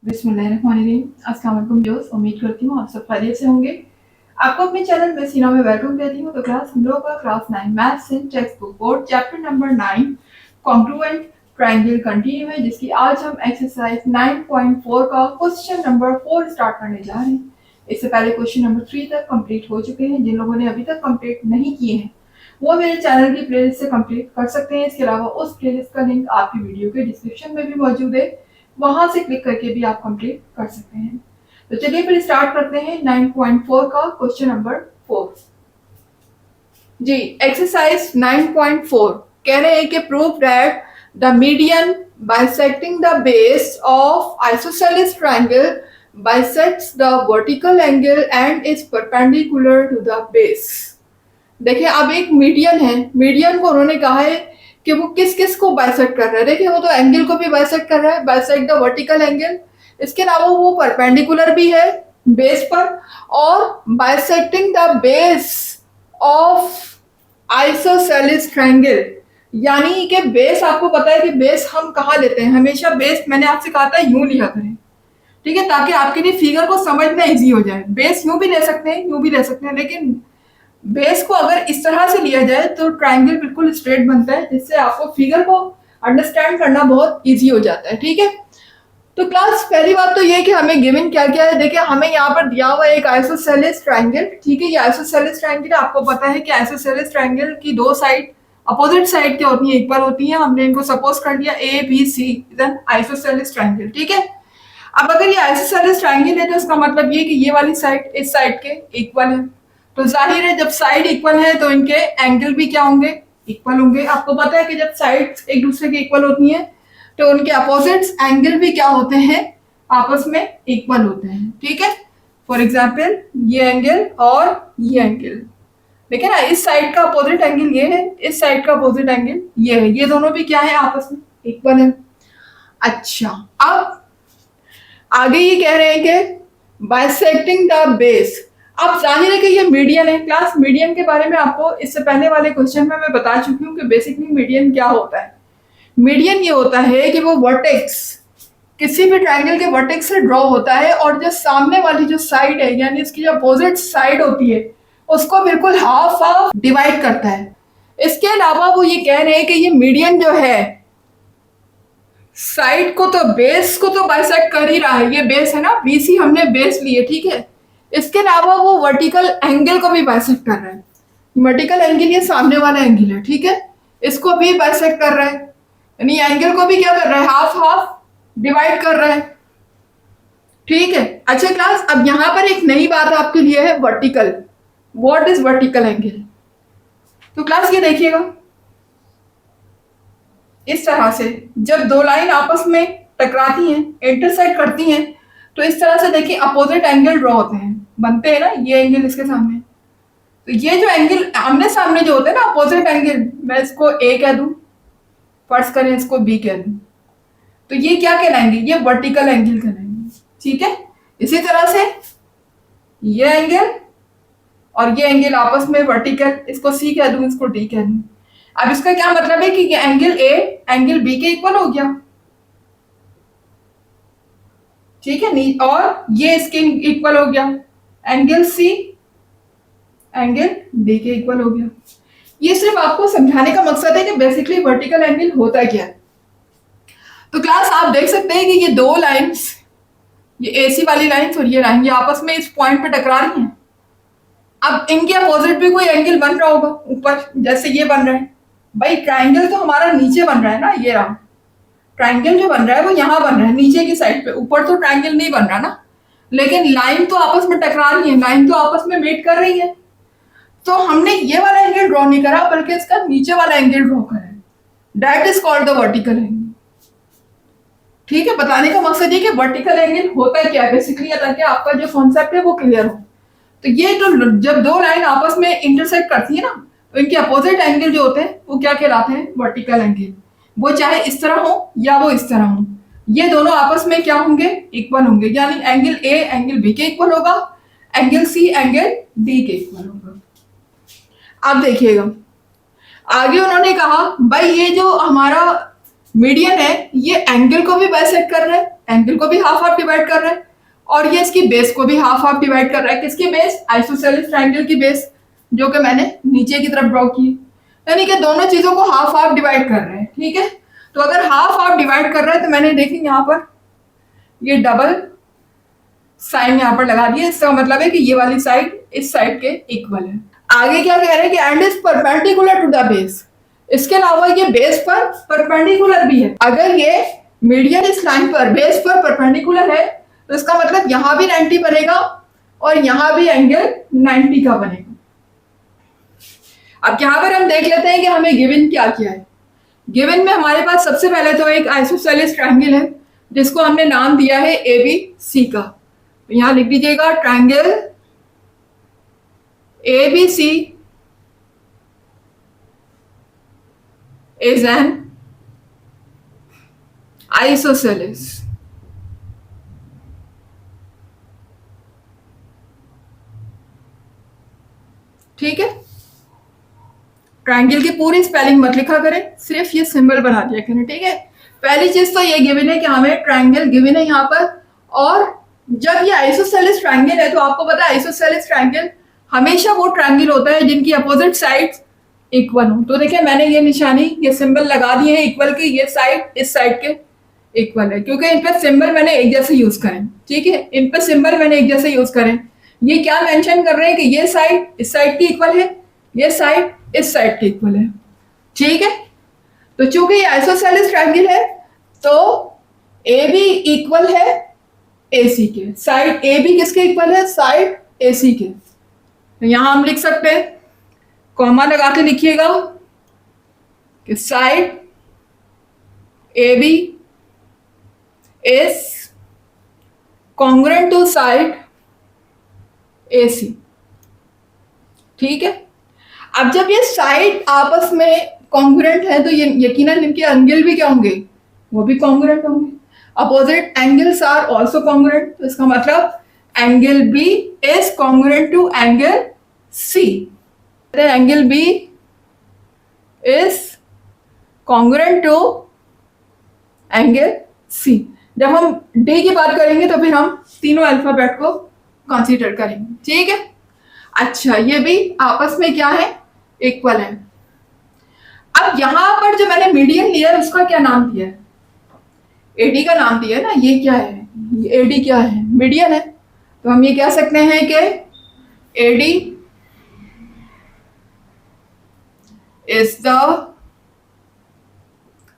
बिस्मिल्लाहिर्रहमानिर्रहीम। अस्सलाम वालेकुम व्यूअर्स, उम्मीद करती हूँ आप सब खैरियत से होंगे। आपको अपने चैनल में सीना में वेलकम कहती हूँ। तो क्लास हम लोग का क्लास 9 मैथ्स इन text book board chapter number 9 congruent triangle continue है, जिसकी आज हम एक्सरसाइज 9.4 का क्वेश्चन नंबर 4 स्टार्ट करने जा रहे हैं। इससे पहले क्वेश्चन नंबर 3 तक कंप्लीट हो चुके हैं। जिन लोगों ने अभी तक कंप्लीट नहीं किए हैं वो मेरे चैनल की प्लेलिस्ट से कंप्लीट कर सकते हैं। इसके अलावा उस प्लेलिस्ट का लिंक आपकी वीडियो के डिस्क्रिप्शन में भी मौजूद है, वहां से क्लिक करके भी आप कंप्लीट कर सकते हैं। तो चलिए फिर स्टार्ट करते हैं 9.4 का क्वेश्चन नंबर 4 जी। एक्सरसाइज 9.4 कह रहे हैं कि prove that the median bisecting the base of isosceles triangle bisects the vertical angle and is perpendicular to the base। देखिए अब एक मीडियन है, मीडियन को उन्होंने कहा है कि वो किस किस को बाइसेक्ट कर रहा है। देखिए वो तो एंगल को भी बाइसेक्ट कर रहा है, बाइसेक्ट द वर्टिकल एंगल। इसके अलावा वो परपेंडिकुलर भी है बेस पर, और bisecting the base of isosceles triangle, यानी कि बेस आपको पता है कि बेस हम कहाँ लेते हैं। हमेशा बेस मैंने आपसे कहा था यूं लिया करें, ठीक है, ताकि आपके लिए फिगर को समझना इजी हो जाए। बेस यूं भी ले सकते हैं, यूं भी ले सकते हैं, लेकिन बेस को अगर इस तरह से लिया जाए तो ट्रायंगल बिल्कुल स्ट्रेट बनता है, जिससे आपको फिगर को अंडरस्टैंड करना बहुत इजी हो जाता है। ठीक है, तो क्लास पहली बात तो ये कि हमें गिवन क्या क्या है। देखिए हमें यहाँ पर दिया हुआ एक आइसोसेलेस ट्रायंगल, ठीक है। ये आइसोसेलेस ट्रायंगल आपको पता है कि आइसोसेलेस ट्रायंगल की दो साइड अपोजिट साइड क्या होती है, इक्वल होती है। हमने इनको सपोज कर लिया A B C, then isosceles triangle, ठीक है। अब अगर ये आइसोसेलेस ट्रायंगल है तो इसका मतलब ये कि ये वाली साइड इस साइड के इक्वल है। तो जाहिर है जब साइड इक्वल है तो इनके एंगल भी क्या होंगे, इक्वल होंगे। आपको पता है कि जब साइड्स एक दूसरे के इक्वल होती हैं तो उनके अपोजिट्स एंगल भी क्या होते हैं, आपस में इक्वल होते हैं, ठीक है। फॉर एग्जाम्पल ये एंगल और ये एंगल, देखिए ना, इस साइड का अपोजिट एंगल ये है, इस साइड का अपोजिट एंगल ये है, ये दोनों भी क्या है, आपस में इक्वल है। अच्छा, अब आगे ये कह रहे हैं कि बाइसेक्टिंग द बेस। अब जाहिर है कि ये मीडियन है। क्लास मीडियन के बारे में आपको इससे पहले वाले क्वेश्चन में मैं बता चुकी हूँ कि बेसिकली मीडियन क्या होता है। मीडियन ये होता है कि वो वर्टेक्स किसी भी ट्रायंगल के वर्टेक्स से ड्रॉ होता है, और जो सामने वाली जो साइड है, यानी इसकी जो अपोजिट साइड होती है, उसको बिल्कुल हाफ हाफ डिवाइड करता है। इसके अलावा वो ये कह रहे हैं कि ये मीडियन जो है साइड को तो बेस को तो बाइसेक्ट कर ही रहा है। ये बेस है ना, बीसी हमने बेस लिए, ठीक है। इसके अलावा वो वर्टिकल एंगल को भी बाइसेक्ट कर रहा है। वर्टिकल एंगल ये सामने वाला एंगल है, ठीक है, इसको भी बाइसेक्ट कर रहा है, यानी एंगल को भी क्या कर रहा है, हाफ हाफ डिवाइड कर रहा है, ठीक है। अच्छा क्लास, अब यहां पर एक नई बात आपके लिए है, vertical. What is vertical angle? तो क्लास ये देखिएगा, इस तरह से जब दो लाइन आपस में टकराती हैं, इंटरसेक्ट करती हैं, तो इस तरह से देखिए अपोजिट एंगल ड्रॉ होते हैं, बनते हैं ना, ये एंगल इसके सामने। तो ये जो एंगल आमने सामने जो होते हैं ना, अपोजिट एंगल, मैं इसको ए कह दूं, फर्ज करें इसको बी कह दूं, तो ये क्या कहलाएंगे, ये वर्टिकल एंगल कहलाएंगे, ठीक है। इसी तरह से ये एंगल और ये एंगल आपस में वर्टिकल, इसको सी कह दूं, इसको डी कह दूं। अब इसका क्या मतलब है कि ये एंगल ए एंगल बी के इक्वल हो गया, ठीक है, और ये इसके इक्वल हो गया, एंगल सी एंगल डी के इक्वल हो गया। ये सिर्फ आपको समझाने का मकसद है कि बेसिकली वर्टिकल एंगल होता क्या है। तो क्लास आप देख सकते हैं कि ये दो लाइंस, ये एसी वाली लाइंस और ये लाइन, ये आपस में इस पॉइंट पे टकरा रही हैं। अब इनके अपोजिट भी कोई एंगल बन रहा होगा ऊपर, जैसे ये बन रहा है। भाई ट्राइंगल तो हमारा नीचे बन रहा है ना, ये रहा ट्राइंगल जो बन रहा है वो यहाँ बन रहा है नीचे की साइड पे, ऊपर तो ट्राइंगल नहीं बन रहा ना। लेकिन लाइन तो आपस में टकरा रही है, लाइन तो आपस में मीट कर रही है। तो हमने ये वाला एंगल ड्रॉ नहीं करा, बल्कि इसका नीचे वाला एंगल ड्रॉ करा है। That is called the vertical angle, ठीक है। बताने का मकसद ये कि वर्टिकल एंगल होता है क्या बेसिकली, ताकि आपका जो कॉन्सेप्ट है वो क्लियर हो। तो ये तो जब दो लाइन आपस में इंटरसेक्ट करती है ना, तो इनके अपोजिट एंगल जो होते हैं वो क्या कहलाते हैं, वर्टिकल एंगल। वो चाहे इस तरह हो या वो इस तरह हो, ये दोनों आपस में क्या होंगे, इक्वल होंगे। यानी एंगल ए एंगल बी के इक्वल होगा, एंगल सी एंगल डी के इक्वल होगा। अब देखिएगा आगे उन्होंने कहा, भाई ये जो हमारा मीडियन है ये एंगल को भी बाइसेक्ट कर रहा है, एंगल को भी हाफ हाफ डिवाइड कर रहा है, और ये इसकी बेस को भी हाफ हाफ डिवाइड कर रहा है। किसकी बेस? आइसोसेलेस ट्रायंगल की बेस, जो कि मैंने नीचे की तरफ ड्रॉ की। यानी कि दोनों चीजों को हाफ हाफ डिवाइड कर रहे हैं, ठीक है। तो अगर हाफ हाफ डिवाइड कर रहा है तो मैंने देखिए यहाँ पर ये डबल साइन यहाँ पर लगा दिया। इसका मतलब है कि ये वाली साइड इस साइड के इक्वल है। आगे क्या कह रहे हैं कि and is perpendicular to the base. इसके अलावा ये बेस पर परपेंडिकुलर भी है। अगर ये मीडियन इस लाइन पर बेस पर परपेंडिकुलर है तो इसका मतलब यहां भी 90 बनेगा और यहां भी एंगल 90 का बनेगा। अब यहां पर हम देख लेते हैं कि हमें गिवन क्या किया है। गिवन में हमारे पास सबसे पहले तो एक आइसोसेलेस ट्रायंगल है जिसको हमने नाम दिया है एबीसी का। तो यहां लिख दीजिएगा triangle ABC is an isosceles। ठीक है, ट्रायंगल की पूरी स्पेलिंग मत लिखा करें, सिर्फ ये सिंबल बना दिया करें, ठीक है। पहली चीज तो ये गिवन है कि हमें ट्रायंगल गिवन है यहाँ पर, और जब ये आइसोसेलेस ट्रायंगल है तो आपको पता है आइसोसेलेस ट्रायंगल हमेशा वो ट्रायंगल होता है जिनकी अपोजिट साइड्स इक्वल हो। तो देखिए मैंने ये निशानी, ये सिंबल लगा दिए हैं इक्वल की, ये साइड इस साइड के इक्वल है क्योंकि इन पे सिंबल मैंने एक जैसे यूज करें, ठीक है। इन पे सिंबल मैंने एक जैसे यूज करें। ये क्या मेंशन कर रहे हैं कि ये साइड इस साइड की इक्वल है, ये साइड इस साइड की इक्वल है, ठीक है। तो चूंकि ये आइसोसेलेस ट्रायंगल है तो ए बी इक्वल है AC के। साइड AB किसके इक्वल है? साइड AC के। तो यहां हम लिख सकते हैं, कॉमा लगा के लिखिएगा कि side AB is congruent to side AC, ठीक है। अब जब ये साइड आपस में कॉन्ग्रुएंट है तो ये यकीनन इनके एंगल भी क्या होंगे? वो भी कॉन्ग्रुएंट होंगे। Opposite angles are also congruent, तो इसका मतलब angle B is congruent to angle C। Angle B is congruent to angle C। जब हम D की बात करेंगे तो फिर हम तीनों अल्फाबेट को कंसीडर करेंगे, ठीक है। अच्छा, ये भी आपस में क्या है? इक्वल है। अब यहां पर जो मैंने मीडियन लिया है उसका क्या नाम दिया है? AD का नाम दिया है ना। ये क्या है? ये AD क्या है? मीडियन है। तो हम ये कह सकते हैं कि AD is the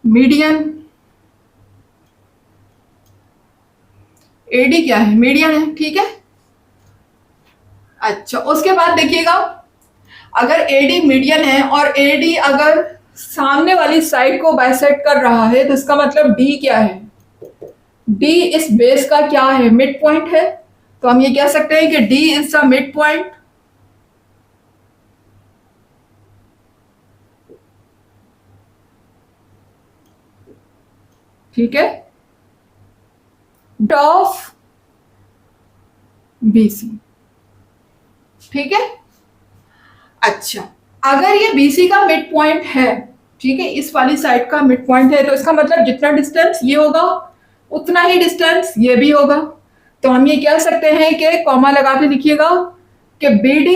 median. AD क्या है? मीडियन है, ठीक है। अच्छा, उसके बाद देखिएगा, अगर AD मीडियन है और AD अगर सामने वाली साइड को बाइसेक्ट कर रहा है तो इसका मतलब D क्या है? D इस बेस का क्या है? मिड पॉइंट है। तो हम ये कह सकते हैं कि D is the mid point. ठीक है, ऑफ BC, ठीक है। अच्छा, अगर ये BC का मिड पॉइंट है, ठीक है, इस वाली साइड का मिड पॉइंट है, तो इसका मतलब जितना डिस्टेंस ये होगा उतना ही डिस्टेंस ये भी होगा। तो हम ये कह सकते हैं कि कॉमा लगा के लिखिएगा कि BD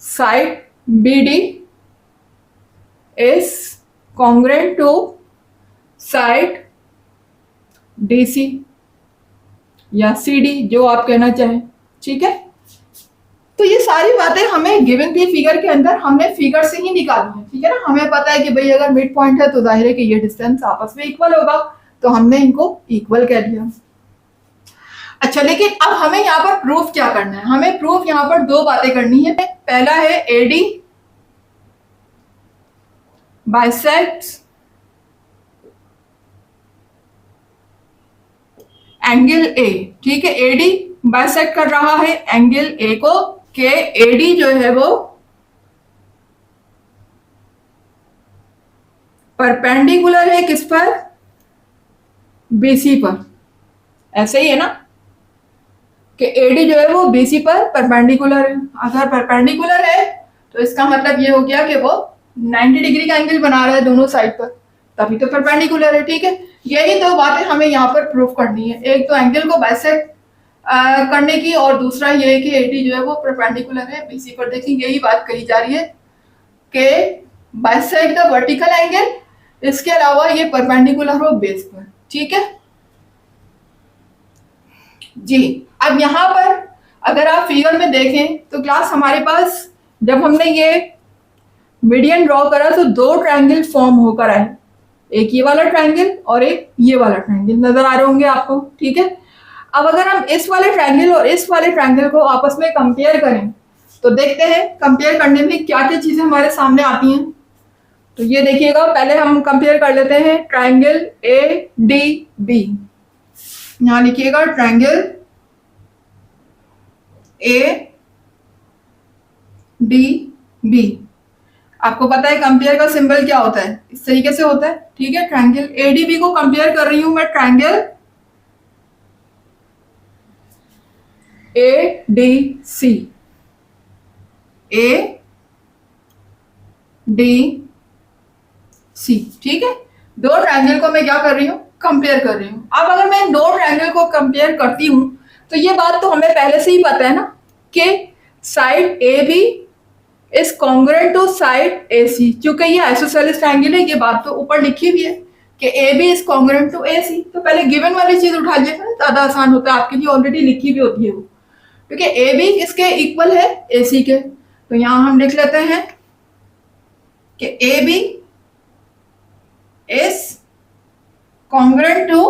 side BD is congruent to side DC या CD, जो आप कहना चाहें, ठीक है। तो ये सारी बातें हमें गिवन की फिगर के अंदर हमने फिगर से ही निकाली है, ठीक है ना। हमें पता है कि भाई अगर मिड पॉइंट है तो जाहिर है कि ये डिस्टेंस आपस में इक्वल होगा, तो हमने इनको इक्वल कह दिया। अच्छा, लेकिन अब हमें यहाँ पर प्रूफ क्या करना है? हमें प्रूफ यहाँ पर दो बातें करनी है। पहला है AD बाइसेक्ट्स एंगल A, ठीक है। AD बाइसेक्ट कर रहा है एंगल A को, के AD जो है वो परपेंडिकुलर है किस पर? BC पर। ऐसे ही है ना कि AD जो है वो BC पर परपेंडिकुलर है। अगर परपेंडिकुलर है तो इसका मतलब ये हो गया कि वो 90 डिग्री का एंगल बना रहा है दोनों साइड पर, तभी तो परपेंडिकुलर है। ठीक है, यही दो बातें हमें यहाँ पर प्रूव करनी है, एक तो एंगल को बाइसेक्ट करने की, और दूसरा ये है कि एडी जो है वो परपेंडिकुलर है बीसी पर। देखिए यही बात कही जा रही है कि बाइसेक्ट द वर्टिकल एंगल, इसके अलावा ये परपेंडिकुलर हो बेस पर। ठीक है जी। अब यहाँ पर अगर आप फिगर में देखें तो क्लास हमारे पास जब हमने ये मीडियन ड्रॉ करा तो दो ट्रायंगल फॉर्म होकर आए, एक ये वाला ट्रायंगल और एक ये वाला ट्रायंगल, नजर आ रहे होंगे आपको। ठीक है, अब अगर हम इस वाले ट्रायंगल और इस वाले ट्रायंगल को आपस में कंपेयर करें तो देखते हैं कंपेयर करने में क्या क्या चीजें हमारे सामने आती हैं। तो ये देखिएगा, पहले हम कंपेयर कर लेते हैं ट्रायंगल ए डी बी। यहां लिखिएगा ट्रायंगल ए डी बी। आपको पता है कंपेयर का सिंबल क्या होता है, इस तरीके से होता है। ठीक है, ट्रायंगल एडीबी को कंपेयर कर रही हूं मैं triangle A D C. A D C, ठीक है, दो ट्रायंगल को मैं क्या कर रही हूं, कंपेयर कर रही हूं। अब अगर मैं दो ट्रायंगल को कंपेयर करती हूं तो ये बात तो हमें पहले से ही पता है ना कि side A B is congruent to side A C. क्योंकि ये आइसोसेलेस ट्रायंगल है, ये बात तो ऊपर लिखी हुई है कि A B is congruent to A C. तो पहले गिवन वाली चीज उठा लिया ना, ज्यादा आसान होता है आपके लिए, ऑलरेडी लिखी हुई होती है वो, क्योंकि ए बी इसके इक्वल है ए सी के। तो यहां हम लिख लेते हैं कि A B is congruent to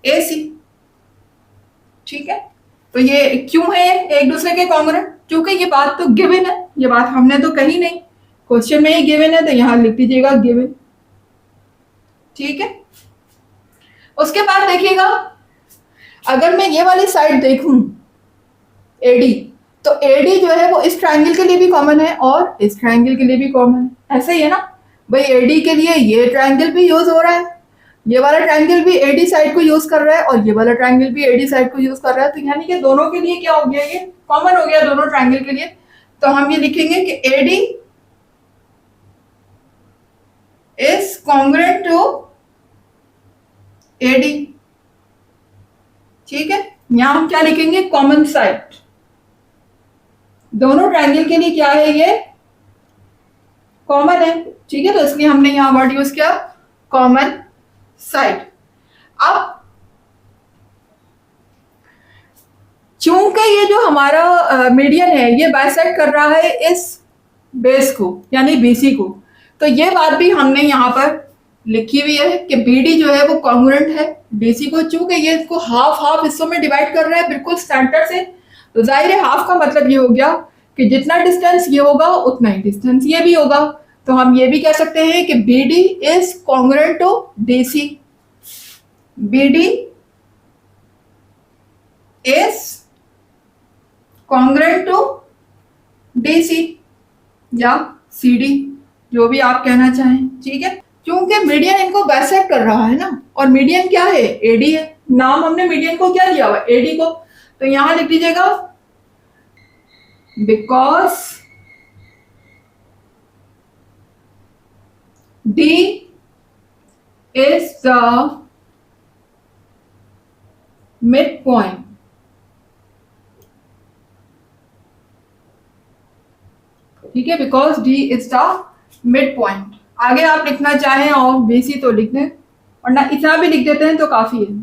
A C. ठीक है, तो ये क्यों है एक दूसरे के कॉन्ग्रुएंट, क्योंकि ये बात तो गिवन है, ये बात हमने तो कही नहीं, क्वेश्चन में ही गिवन है, तो यहां लिख दीजिएगा गिवन। ठीक है, उसके बाद देखिएगा अगर मैं ये वाली साइड देखूं एडी, तो एडी जो है वो इस ट्रायंगल के लिए भी कॉमन है और इस ट्रायंगल के लिए भी कॉमन है। ऐसे ही है ना भाई, एडी के लिए ये ट्रायंगल भी यूज हो रहा है, ये वाला ट्रायंगल भी एडी साइड को यूज कर रहा है, और ये वाला ट्रायंगल भी एडी साइड को यूज कर रहा है। तो यानी कि दोनों के लिए क्या हो गया, ये कॉमन हो गया दोनों ट्रायंगल के लिए। तो हम ये लिखेंगे कि AD is congruent to AD. ठीक है, यहां हम क्या लिखेंगे, कॉमन साइड। दोनों ट्रायंगल के लिए क्या है, ये कॉमन है। ठीक है, तो इसलिए हमने यहां वर्ड यूज किया कॉमन साइड। अब चूंकि ये जो हमारा मीडियन है ये बाइसेक्ट कर रहा है इस बेस को यानी बीसी को, तो ये बात भी हमने यहाँ पर लिखी हुई है कि बीडी जो है वो कॉन्ग्रुएंट है बीसी को। चूंकि ये इसको हाफ हाफ हिस्सों में डिवाइड कर रहा है बिल्कुल सेंटर से, तो जाहिर है हाफ का मतलब ये हो गया कि जितना डिस्टेंस ये होगा उतना ही डिस्टेंस ये भी होगा। तो हम ये भी कह सकते हैं कि BD is congruent to DC. BD is congruent to DC या सीडी, जो भी आप कहना चाहें। ठीक है, क्योंकि मीडियन इनको बाइसेक्ट कर रहा है ना, और मीडियन क्या है, एडी है। नाम हमने मीडियन को क्या दिया हुआ, एडी को। तो यहां लिख दीजिएगा because D is the mid point ठीक है, because D is the mid point. आगे आप लिखना चाहें और बीसी तो लिख दें, वरना इतना भी लिख देते हैं तो काफी है।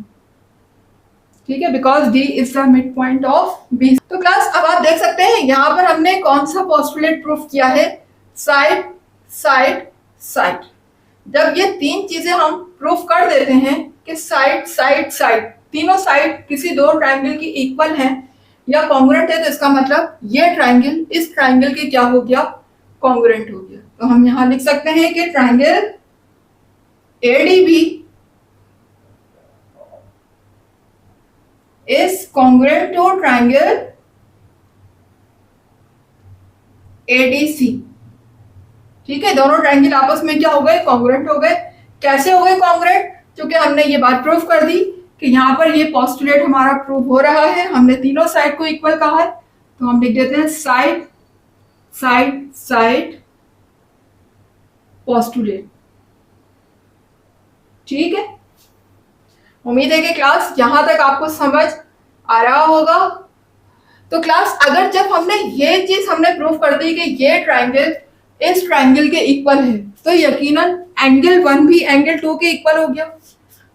ठीक है, because D is the midpoint of B. तो क्लास अब आप देख सकते हैं यहाँ पर हमने कौन सा पोस्टुलेट प्रूफ किया है, साइड साइड साइड। जब ये तीन चीजें हम प्रूफ कर देते हैं कि साइड साइड साइड, तीनों साइड किसी दो ट्रायंगल की इक्वल हैं या कॉन्ग्रुएंट है, तो इसका मतलब ये ट्रायंगल इस ट्रायंगल के क्या हो गया, कॉन्ग्रुएंट हो गया। तो हम यहां लिख सकते हैं कि triangle ADB is congruent to triangle ADC. ठीक है, दोनों ट्रायंगल आपस में क्या हो गए, कॉन्ग्रुएंट हो गए। कैसे हो गए कॉन्ग्रुएंट, क्योंकि हमने ये बात प्रूफ कर दी कि यहाँ पर ये पोस्टुलेट हमारा प्रूफ हो रहा है, हमने तीनों साइड को इक्वल कहा है। तो हम लिख देते हैं साइड साइड साइड पोस्टुलेट। ठीक है, उम्मीद है कि क्लास यहाँ तक आपको समझ आ रहा होगा। तो क्लास अगर जब हमने ये चीज हमने प्रूव कर दी कि ये ट्राइंगल इस ट्राइंगल के इक्वल है, तो यकीनन एंगल 1 भी एंगल 2 के इक्वल हो गया।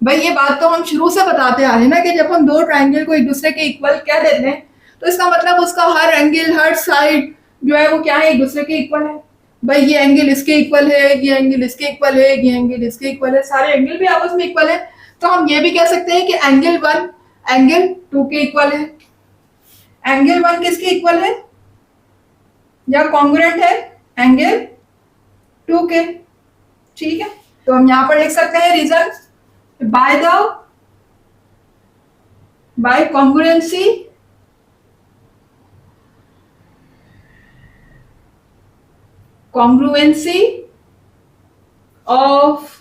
भाई ये बात तो हम शुरू से बताते आ रहे हैं ना कि जब हम दो ट्राइंगल को एक दूसरे के इक्वल कह देते हैं तो इसका मतलब उसका हर एंगल, हर साइड जो है वो क्या है, एक दूसरे के इक्वल है। भाई ये एंगल इसके इक्वल है, ये एंगल इसके इक्वल है, ये एंगल इसके इक्वल है, सारे एंगल भी आपस में इक्वल है। तो हम ये भी कह सकते हैं कि एंगल 1 एंगल 2 के इक्वल है। एंगल 1 किसके इक्वल है या कॉन्ग्रुएंट है, एंगल 2 के। ठीक है, तो हम यहां पर लिख सकते हैं reason by congruency of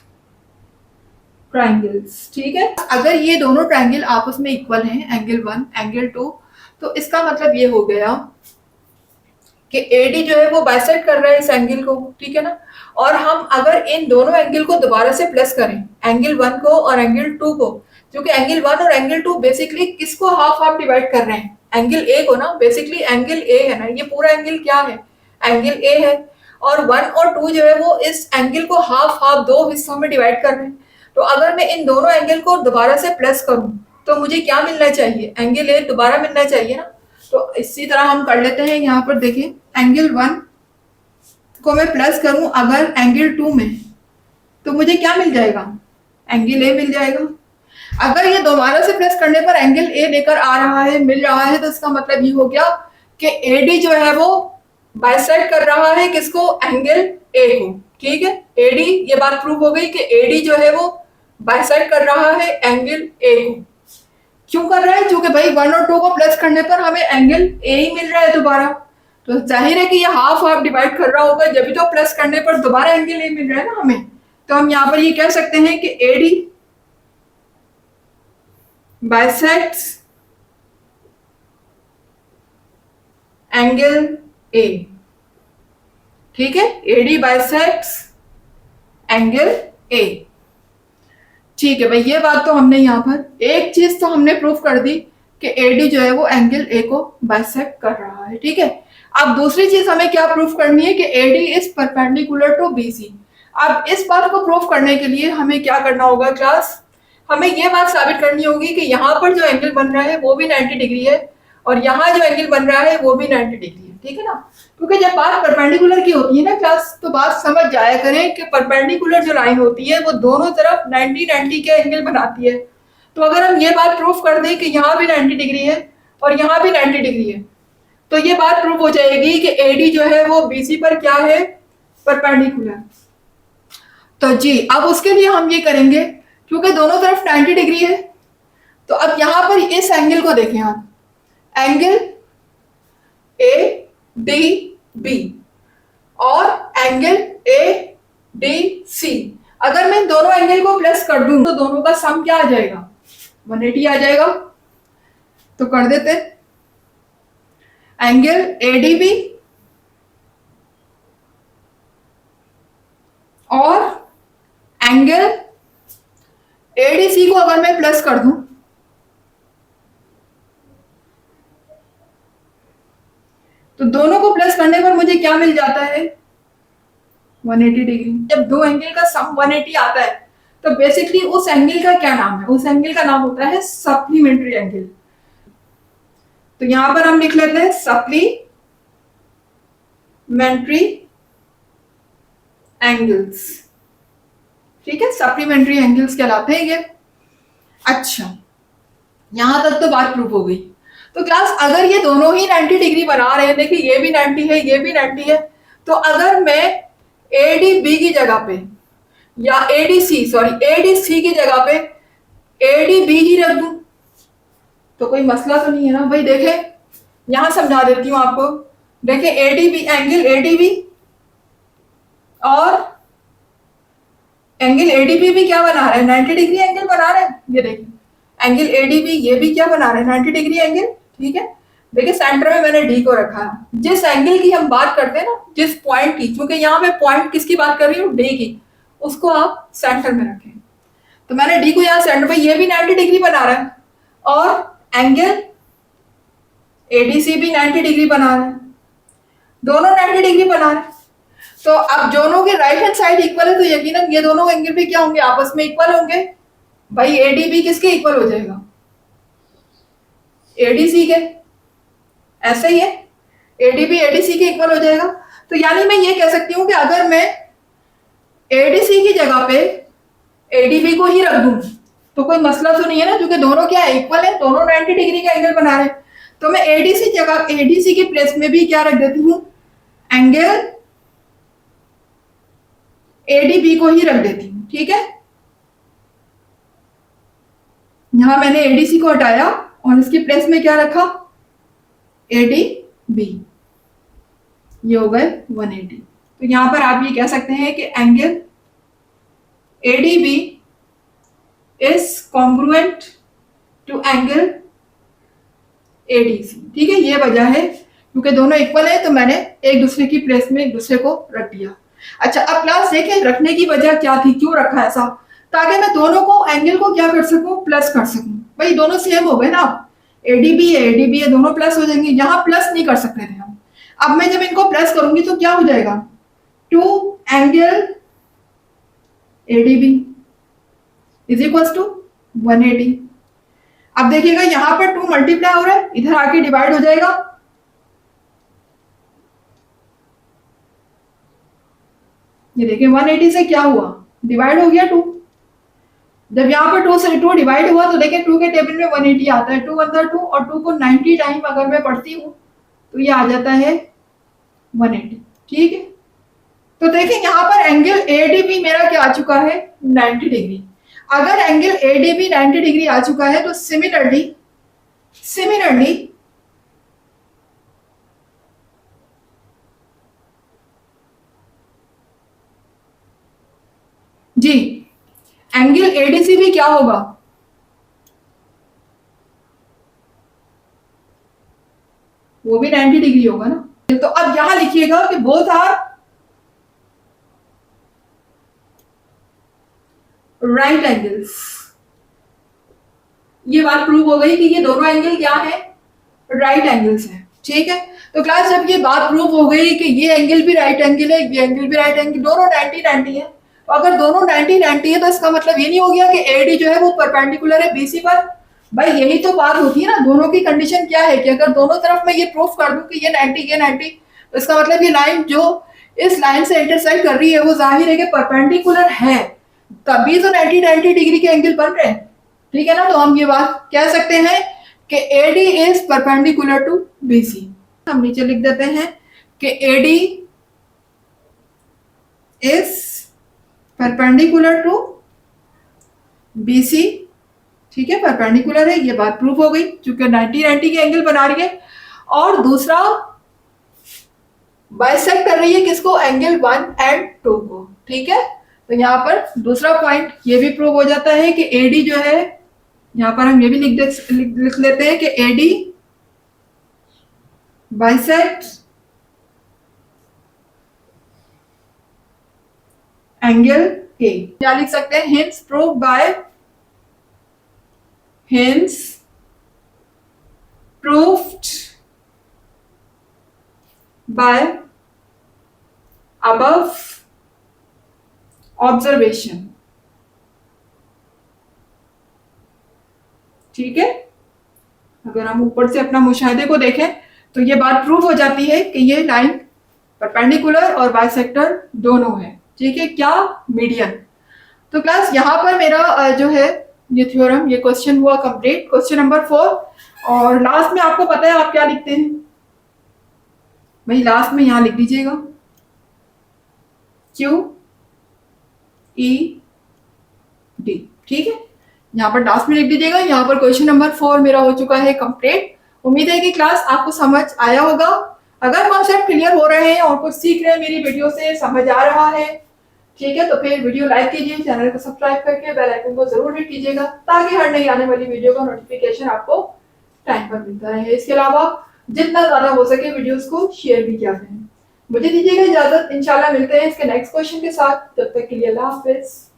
triangles. ठीक है, अगर ये दोनों ट्राइंगल आपस में इक्वल हैं, एंगल 1 एंगल 2, तो इसका मतलब ये हो गया कि एडी जो है वो बाइसेक्ट कर रहा है इस एंगल को। ठीक है ना, और हम अगर इन दोनों एंगल को दोबारा से प्लस करें, एंगल 1 को और एंगल 2 को, जो कि एंगल 1 और एंगल 2 बेसिकली किसको हाफ हाफ डिवाइड कर रहे हैं, एंगल ए को ना। बेसिकली एंगल ए है ना, ये पूरा एंगल क्या है, एंगल ए है। और 1 और 2 जो है वो इस एंगल को हाफ हाफ दो हिस्सों में डिवाइड कर रहे हैं। तो अगर मैं इन दोनों एंगल को दोबारा से प्लस करूं तो मुझे क्या मिलना चाहिए, एंगल ए दोबारा मिलना चाहिए ना। तो इसी तरह हम कर लेते हैं, यहाँ पर देखें एंगल 1 को मैं प्लस करूं अगर एंगल 2 में, तो मुझे क्या मिल जाएगा, एंगल ए मिल जाएगा। अगर ये दोबारा से प्लस करने पर एंगल ए लेकर आ रहा है, मिल रहा है, तो इसका मतलब ये हो गया कि एडी जो है वो बाइसेक्ट कर रहा है किसको, एंगल ए को। ठीक है, एडी, ये बात प्रूव हो गई कि एडी जो है वो बाइसेक्ट कर रहा है एंगल ए को। क्यों कर रहा है, क्योंकि भाई 1 और 2 को प्लस करने पर हमें एंगल ए ही मिल रहा है दोबारा। तो जाहिर है कि ये हाफ हाफ डिवाइड कर रहा होगा, जब भी तो प्लस करने पर दोबारा एंगल ए मिल रहा है ना हमें। तो हम यहाँ पर ये कह सकते हैं कि एडी बाइसेक्ट्स एंगल ए। ठीक है, एडी बाइसेक्ट्स एंगल ए। ठीक है भाई, ये बात तो हमने यहाँ पर एक चीज तो हमने प्रूफ कर दी कि एडी जो है वो एंगल ए को बाइसेक्ट कर रहा है। ठीक है, अब दूसरी चीज हमें क्या प्रूफ करनी है कि AD is perpendicular to BC. अब इस बात को प्रूफ करने के लिए हमें क्या करना होगा क्लास, हमें ये बात साबित करनी होगी कि यहाँ पर जो एंगल बन रहा है वो भी 90 डिग्री है और यहाँ जो एंगल बन रहा है वो भी 90 डिग्री है। ठीक है ना, क्योंकि जब बात परपेंडिकुलर की होती है ना क्लास, तो बात समझ जाया करें कि परपेंडिकुलर जो लाइन होती है वो दोनों तरफ 90 के एंगल बनाती है। तो अगर हम ये बात प्रूफ कर दें कि यहाँ भी 90 डिग्री है और यहाँ भी 90 डिग्री है, तो ये बात प्रूफ हो जाएगी कि एडी जो है वो बीसी पर क्या है, परपेंडिकुलर। तो जी अब उसके लिए हम ये करेंगे, क्योंकि दोनों तरफ 90 डिग्री है, तो अब यहां पर इस एंगल को देखें आप, एंगल ए डी बी और एंगल ए डी सी। अगर मैं दोनों एंगल को प्लस कर दूं तो दोनों का सम क्या आ जाएगा, 180 आ जाएगा। तो कर देते, एंगल ए डी बी और एंगल एडीसी को अगर मैं प्लस कर दूं तो दोनों को प्लस करने पर मुझे क्या मिल जाता है, 180 डिग्री। जब दो एंगल का सम 180 आता है तो बेसिकली उस एंगल का क्या नाम है, उस एंगल का नाम होता है सप्लीमेंट्री एंगल। तो यहां पर हम लिख लेते हैं सप्लीमेंट्री एंगल्स। ठीक है, सप्लीमेंट्री एंगल्स कहलाते हैं ये। अच्छा, यहां तक तो बात प्रूफ हो गई। तो क्लास अगर ये दोनों ही 90 डिग्री बना रहे हैं, देखिए ये भी 90 है, ये भी 90 है, तो अगर मैं एडीबी की जगह पे या एडीसी की जगह पे एडीबी ही रख दूं तो कोई मसला तो नहीं है ना भाई। देखे, यहां समझा देती हूं आपको। देखे एडीबी, एंगल एडीबी और एंगल एडीबी भी क्या बना रहा है, 90 डिग्री एंगल बना रहा है। ये देखिए एंगल एडीबी ये भी क्या बना रहा है, 90 डिग्री एंगल। ठीक है, देखिए सेंटर में मैंने डी को रखा है। जिस एंगल की हम बात करते हैं ना, जिस पॉइंट की, क्योंकि यहाँ पे पॉइंट किसकी बात कर रही हूँ, डी की, उसको आप सेंटर में रखें। तो मैंने डी को यहाँ सेंटर पे, ये भी 90 डिग्री बना रहा है और एंगल एडीसी भी 90 डिग्री बना रहा है, दोनों 90 डिग्री बना रहे हैं। तो अब दोनों के राइट हैंड साइड इक्वल है तो यकीनन ये दोनों एंगल भी क्या होंगे, आपस में इक्वल होंगे। भाई एडीबी किसके इक्वल हो जाएगा, एडीसी के, ऐसा ही है, एडीबी एडीसी के इक्वल हो जाएगा। तो यानी मैं ये कह सकती हूँ कि अगर मैं एडीसी की जगह पे एडीबी को ही रख दूं तो कोई मसला तो नहीं है ना, क्योंकि दोनों क्या है, इक्वल है, दोनों 90 डिग्री का एंगल बना रहे हैं। तो मैं एडीसी जगह एडीसी की प्लेस में भी क्या रख देती हूँ, एंगल एडीबी को ही रख देती हूँ। ठीक है, यहां मैंने एडीसी को हटाया और इसकी प्लेस में क्या रखा, एडीबी, ये हो गए 180। तो यहां पर आप ये कह सकते हैं कि angle ADB is congruent to angle ADC. ठीक है, ये वजह है, क्योंकि दोनों इक्वल है तो मैंने एक दूसरे की प्लेस में एक दूसरे को रख दिया। अच्छा, अब क्लास देखें रखने की वजह क्या थी, क्यों रखा ऐसा, ताकि मैं दोनों को एंगल को क्या कर सकूं, प्लस कर सकूं। भाई दोनों सेम हो गए ना, एडीबी है दोनों प्लस हो जाएंगे, यहां प्लस नहीं कर सकते थे हम। अब मैं जब इनको प्लस करूंगी तो क्या हो जाएगा, two angle ADB is equal to 180। अब देखिएगा यहां पर 2 मल्टीप्लाई हो रहा है, इधर आके डिवाइड हो जाएगा, ये देखिए 180 से क्या हुआ, डिवाइड हो गया 2। जब यहाँ पर 2 से 2 डिवाइड हुआ तो देखिए 2 के टेबल में 180 आता है, 2 1 2 और 2 को 90 टाइम अगर मैं पढ़ती हूँ तो ये आ जाता है 180। ठीक है, तो देखिए यहाँ पर एंगल एडीबी मेरा क्या आ चुका है, 90 डिग्री। अगर एंगल एडीबी 90 डिग्री आ चुका है तो सिमिलरली जी एंगल एडीसी भी क्या होगा, वो भी 90 डिग्री होगा ना। तो अब यहां लिखिएगा कि बोथ आर राइट एंगल्स। ये बात प्रूव हो गई कि ये दोनों एंगल क्या है, राइट एंगल्स है। ठीक है, तो क्लास जब ये बात प्रूव हो गई कि ये एंगल भी राइट एंगल है, ये एंगल भी राइट एंगल, दोनों 90 90 है, तो अगर दोनों 90 90 है तो इसका मतलब ये नहीं हो गया कि एडी जो है वो परपेंडिकुलर है बीसी पर। भाई यही तो बात होती है ना, दोनों की कंडीशन क्या है कि अगर दोनों तरफ मैं ये प्रूफ कर दूं कि ये 90 ये 90, तो इसका मतलब ये लाइन जो इस लाइन से इंटरसेक्ट कर रही है वो जाहिर है कि परपेंडिकुलर है, तभी तो 90 90 डिग्री के एंगल बन रहे हैं। ठीक है ना, तो हम ये बात कह सकते हैं कि AD is perpendicular to BC। हम नीचे लिख देते हैं कि AD is perpendicular to BC। ठीक है, परपेंडिकुलर है, ये बात प्रूफ हो गई क्योंकि 90 90 के एंगल बना रही है। और दूसरा बाइसेक्ट कर रही है किसको, एंगल 1 और 2 को। ठीक है, तो यहाँ पर दूसरा पॉइंट ये भी प्रूव हो जाता है कि AD जो है, यहां पर हम ये भी लिख लेते हैं कि AD बाइसेक्ट एंगल A। क्या लिख सकते हैं, hints prove by, hints proved bye above observation. ठीक है, अगर हम ऊपर से अपना मुशाहिदे को देखें तो ये बात प्रूव हो जाती है कि ये लाइन परपेंडिकुलर और बाइसेक्टर दोनों है। ठीक है, क्या, मीडियन। तो क्लास यहाँ पर मेरा जो है ये थ्योरम, ये क्वेश्चन हुआ कंप्लीट, क्वेश्चन नंबर 4। और लास्ट में आपको पता है आप क्या लिखते हैं, भाई लास्ट में यहां लिख दीजिएगा QED। ठीक है, यहाँ पर लास्ट में लिख दीजिएगा। यहाँ पर क्वेश्चन नंबर 4 मेरा हो चुका है कंप्लीट। उम्मीद है कि क्लास आपको समझ आया होगा। अगर कॉन्सेप्ट क्लियर हो रहे हैं और कुछ सीख रहे हैं मेरी वीडियो से, समझ आ रहा है, ठीक है, तो फिर वीडियो लाइक कीजिए, चैनल को सब्सक्राइब करके बेल आइकन को जरूर हिट कीजिएगा ताकि हर नई आने वाली वीडियो का नोटिफिकेशन आपको टाइम पर मिलता रहे। इसके अलावा जितना ज्यादा हो सके वीडियोस को शेयर भी किया करें। मुझे दीजिएगा इजाजत, इंशाल्लाह मिलते हैं इसके नेक्स्ट क्वेश्चन के साथ। तब तक के लिए अल्लाह हाफिज।